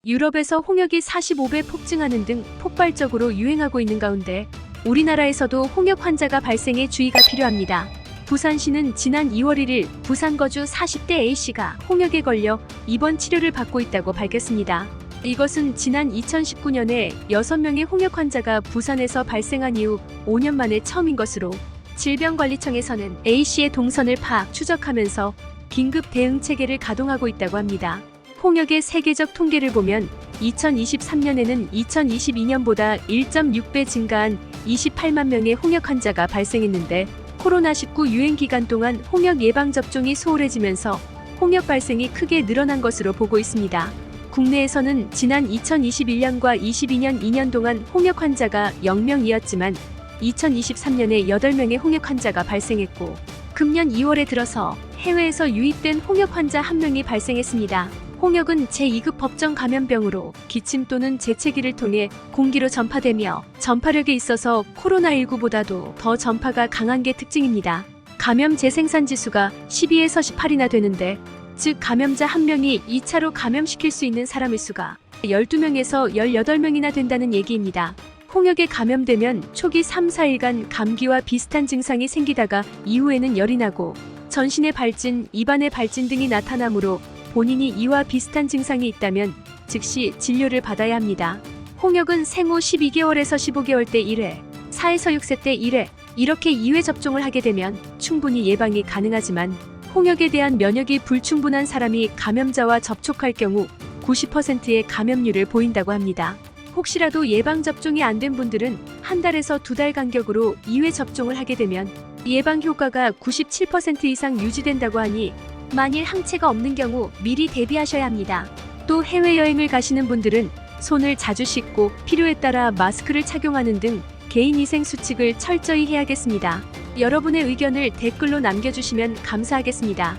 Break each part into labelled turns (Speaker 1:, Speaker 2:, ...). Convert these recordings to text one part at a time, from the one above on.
Speaker 1: 유럽에서 홍역이 45배 폭증하는 등 폭발적으로 유행하고 있는 가운데 우리나라에서도 홍역 환자가 발생해 주의가 필요합니다. 부산시는 지난 2월 1일 부산 거주 40대 A씨가 홍역에 걸려 입원 치료를 받고 있다고 밝혔습니다. 이것은 지난 2019년에 6명의 홍역 환자가 부산에서 발생한 이후 5년 만에 처음인 것으로 질병관리청에서는 A씨의 동선을 파악, 추적하면서 긴급 대응 체계를 가동하고 있다고 합니다. 홍역의 세계적 통계를 보면 2023년에는 2022년보다 1.6배 증가한 28만 명의 홍역 환자가 발생했는데 코로나19 유행 기간 동안 홍역 예방접종이 소홀해지면서 홍역 발생이 크게 늘어난 것으로 보고 있습니다. 국내에서는 지난 2021년과 22년 2년 동안 홍역 환자가 0명이었지만 2023년에 8명의 홍역 환자가 발생했고 금년 2월에 들어서 해외에서 유입된 홍역 환자 1명이 발생했습니다. 홍역은 제2급 법정 감염병으로 기침 또는 재채기를 통해 공기로 전파되며 전파력에 있어서 코로나19보다도 더 전파가 강한 게 특징입니다. 감염 재생산 지수가 12에서 18이나 되는데, 즉 감염자 1명이 2차로 감염시킬 수 있는 사람의 수가 12명에서 18명이나 된다는 얘기입니다. 홍역에 감염되면 초기 3-4일간 감기와 비슷한 증상이 생기다가 이후에는 열이 나고 전신의 발진, 입안의 발진 등이 나타나므로 본인이 이와 비슷한 증상이 있다면 즉시 진료를 받아야 합니다. 홍역은 생후 12개월에서 15개월 때 1회, 4에서 6세 때 1회, 이렇게 2회 접종을 하게 되면 충분히 예방이 가능하지만 홍역에 대한 면역이 불충분한 사람이 감염자와 접촉할 경우 90%의 감염률을 보인다고 합니다. 혹시라도 예방접종이 안 된 분들은 한 달에서 2달 간격으로 2회 접종을 하게 되면 예방 효과가 97% 이상 유지된다고 하니 만일 항체가 없는 경우 미리 대비하셔야 합니다. 또 해외여행을 가시는 분들은 손을 자주 씻고 필요에 따라 마스크를 착용하는 등 개인위생 수칙을 철저히 해야겠습니다. 여러분의 의견을 댓글로 남겨주시면 감사하겠습니다.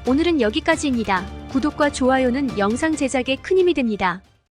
Speaker 1: 오늘은 여기까지입니다. 구독과 좋아요는 영상 제작에 큰 힘이 됩니다.